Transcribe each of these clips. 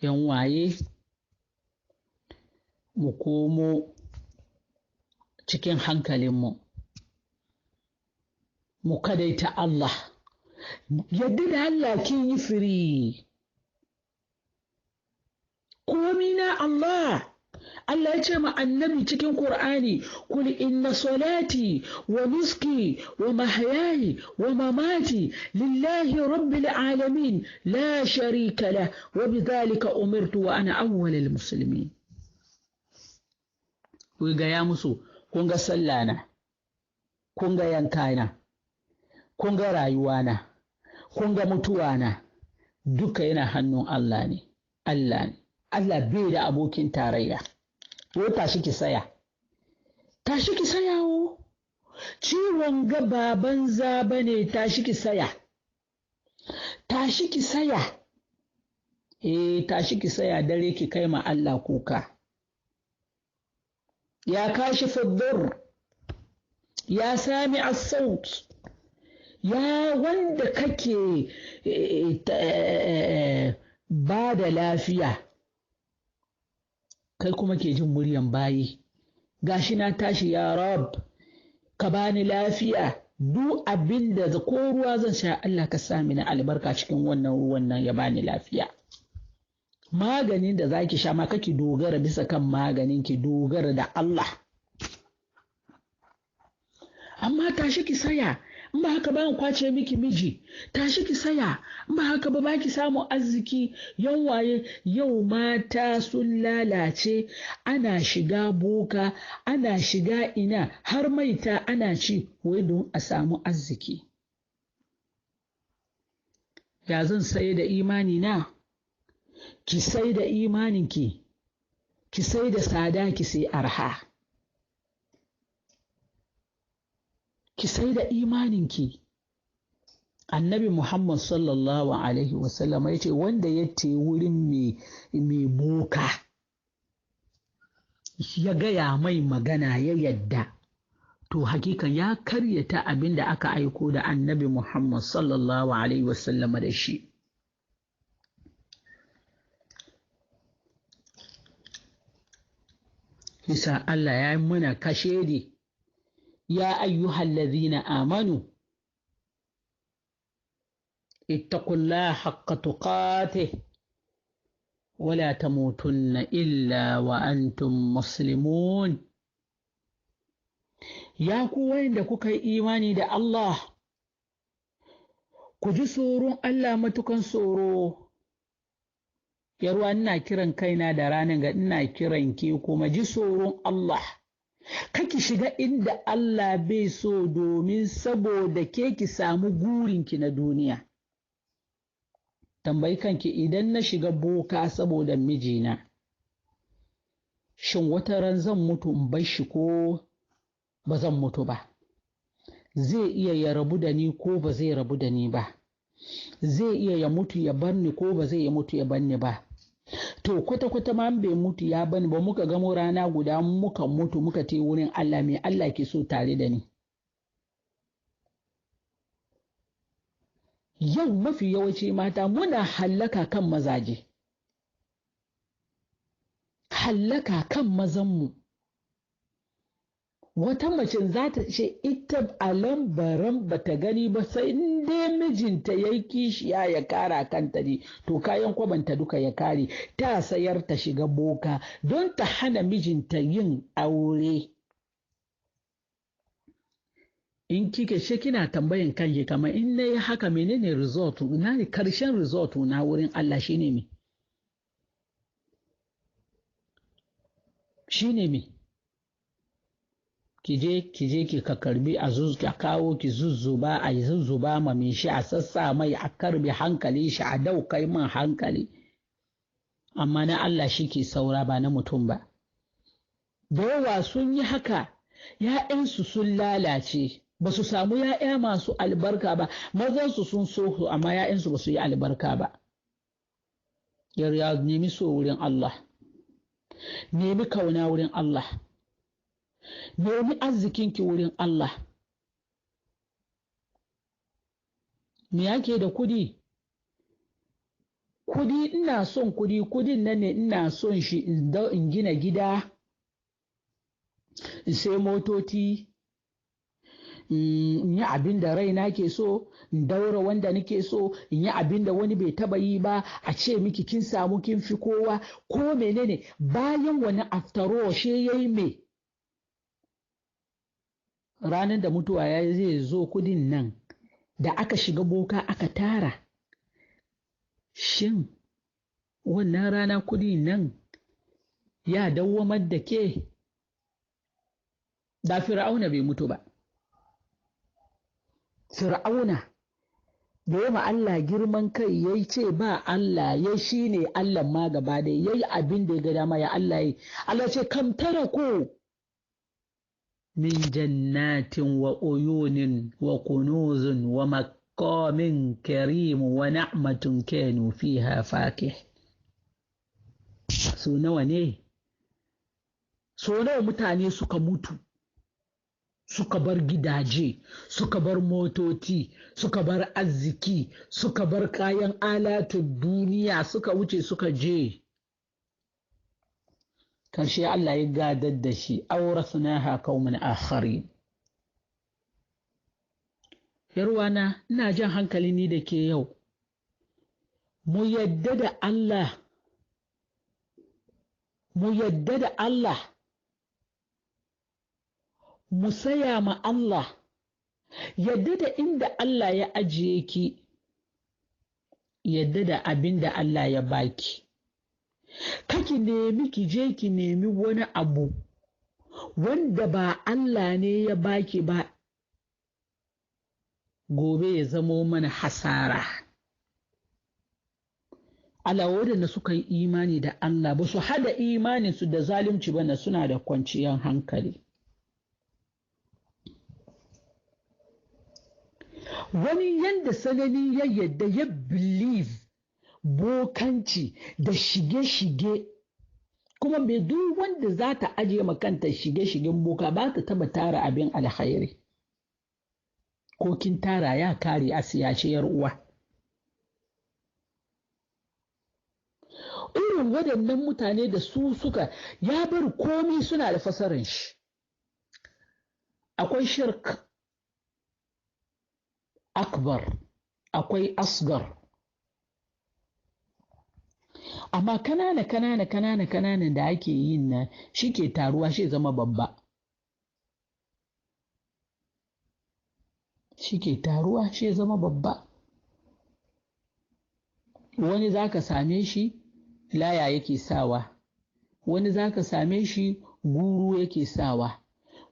yan waye mu komo cikin hankalinmu mu kadaita Allah yadda da Allah kin yi firi komi na Allah Allah ya ce ma annabi cikin Qur'ani kul inna salati wa nuski wa mahyaya wa mamati lillahi rabbil alamin la sharika lah wa bidhalika umirtu wa ana awwalul muslimin. Ku ga ya musu kun ga sallana kun ga yankana kun ga rayuwana kun ga mutuwana duka yana hannun Allah ne. Allah bai da abokin tarayya. Ko tashi ki saya wo ciwon gaba banza bane tashi ki saya tashi ki saya dare ki kai ma Allah kuka ya kashi faddur ya sami as-saut ya wanda kake ba da lafiya kai kuma ke jin muryan bayi gashi na tashi ya rab ka bani lafiya duk abin da ko ruwa zan sha Allah ka sa mini albarka cikin wannan ruwan nan ya bani lafiya. Maganin da zaki sha ma kake dogara bisa kan maganin ki dogara da Allah. Amma tashi ki saya in ba haka ba in kwace miki miji tashi ki saya in ba haka ba baki samu arziki yan waye yau mata sun lalace ana shiga boka ana shiga ina har maita ana ci wai don a samu arziki. Ya zan sai da imani na ki sai da imaninki ki sai da tsada ki sai arha. Ki sai da imaninki. Annabi Muhammad sallallahu alaihi wasallam ya ce wanda ya te wurin mai boka ya gaya mai magana ya yadda to hakikan ya karyata abin da aka aiko da annabi Muhammad sallallahu alaihi wasallam da shi. Bisa Allah ya yi mana kashedi يا أيها الذين آمنوا اتقوا الله حق تقاته ولا تموتن إلا وأنتم مسلمون. يا كوين دا كوكاي إيماني دا الله كجي سورون الله متكن سورو يروى أنا كيران كينا دارانينغا أنا كيران كيوكو مجي سورون الله kaki shiga inda Allah bai so domin saboda ke ki samu gurinki na duniya. Tambayi kanki idan na shiga boka saboda mijina shin wata ran zan mutu in bar shi ko ba zan mutu ba? Zai iya ya rabu da ni ko ba zai rabu da ni ba? Zai iya ya mutu ya bar ni ko ba zai ya mutu ya bar ni ba? To kwata-kwata ma bai mutu ya bani ba muka gamo rana guda muka mutu muka te wurin Allah mai Allah ke so tare da ni. Yau mafi yawanci mata muna hallaka kan mazaje. Hallaka kan mazanmu. Wata mace za ta ce ita a lambaran ba ta gani ba sai dai mijinta ya yi kishiya ya kara kanta ne to kayan kwabanta duka ya kare ta sayar ta shiga boka don ta hana mijinta yin aure. In kike ce kina tambayin kanki kamar in na yi haka menene result na ne karshen result na wurin Allah shine me? Shine me? Kije ki ka karbi a kawo ki zuzzuba a zuzzuba ma me shi a sassa mai a karbi hankali shi a daukai man hankali amma na Allah shi ke saura ba na mutum ba. Da yawa sun yi haka ‘ya'yansu sun lalace ba su samu ‘ya'ya masu albarka ba mazansu sun so su amma ‘ya'yansu ba su yi albarka ba. Ya nemi so wurin Allah nemi kauna wurin Allah nemi arzikinki wurin Allah. Me yake da kudi kudi ina son kudin nan ne ina son shi in gina gida, in sai motoci, in yi abin da raina ke so, in daura wanda nake so, in yi abin da wani bai taba yi ba, a ce miki kin samu kin fi kowa ko menene. Bayan wani aftaro she yayi me, ranar da mutuwa ya zai zo kudin nan da aka shiga boka aka tara, shin wannan rana kudin nan ya dawwamar da ke? Da Fir'auna bai mutu ba. Fir'auna da yama Allah girman kai ya ce ba Allah, ya shi ne Allah ma gaba da ya yi abin da ya ga dama ya Allah yi. Allah ce kam tara ko min jannatin wa uyunin wa kunuzin wa maqamin karim wa na'matun kanu fiha fakih. So nawa ne? So nawa mutane suka mutu, suka bar gidaje, suka bar motoci, suka bar arziki, suka bar kayan alatun duniya, suka wuce suka je. Karshe Allah ya gadar da shi, awrasnaha qauman akharin. Yarwana, ina jan hankali ni da ke yau, mu yadda da Allah, mu yadda da Allah, mu saya ma Allah, yadda da inda Allah ya ajiye ki, yadda da abin da Allah ya baki. Kaki nemi ki je ki nemi wani abu wanda ba Allah ne ya baki ba, gobe ya zamo mana hasara. Allah waɗanda suka yi imani da Allah ba su hada imaninsu da zalunci ba, na suna da kwanciyar hankali. Wani yanda sanani ya yadda ya believe bokanci da shige-shige, kuma mai duk wanda za ta ajiye makanta shige-shigen boka ba ta taba tara abin alkhairi. Ko kin tara ya kare a siyace yar uwa. Irin waɗannan mutane da su suka ya bar komi suna da fasarin shi. Akwai shirk akbar, akwai asgar, amma kanana da ake yin nan shi ke taruwa shi zama babba, shi ke taruwa shi zama babba. Wani za ka same shi laya yake sawa, wani za ka same shi guru yake sawa,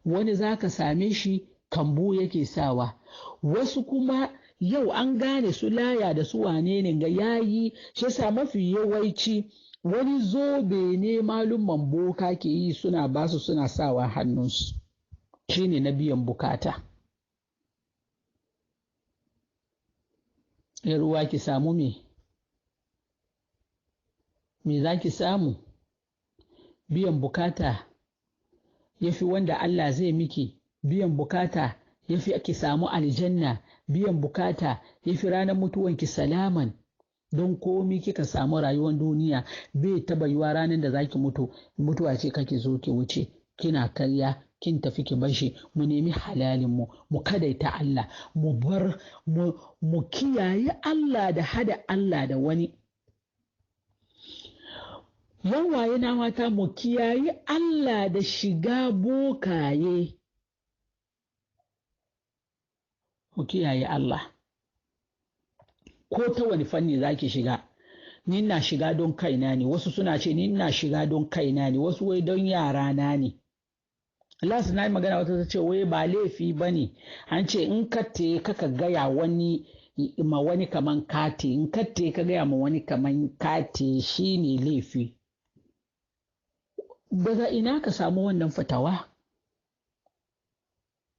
wani za ka same shi kambu yake sawa, wasu kuma yau an gane su laya da su wane ne ga yayi, shi sa mafi yawanci wani zobe ne malumman boka ke yi suna basu suna sawa hannunsu, shine na biyan bukata. Ruwa ki samu me za ki samu? Biyan bukata yafi wanda Allah zai miki, biyan bukata yafi ki samu aljanna, biyan bukata yafi ranar mutuwanki salaman. Don komi kika samu rayuwar duniya bai taba yiwa ranar da zaki mutuwa ce kake zo ki wuce kina karya kin tafi ki bashi. Mu nemi halalin mu kadaita Allah, mu kiyaye Allah da hada Allah da wani. Yawaye na mata mu kiyaye Allah da shiga bokaye, mu kiyaye Allah ko ta wani fanni zaki shiga. Ni na shiga don kaina ne, wasu suna ce ni na shiga don kaina ne, wasu wai don yara na ne. Allah su na yi magana wata ta ce wai ba laifi ba ne, an ce in katte kaka gaya wani ma wani kaman kate, in katte ka gaya ma wani kaman kate shi ne laifi. Daga ina ka samu wannan fatawa?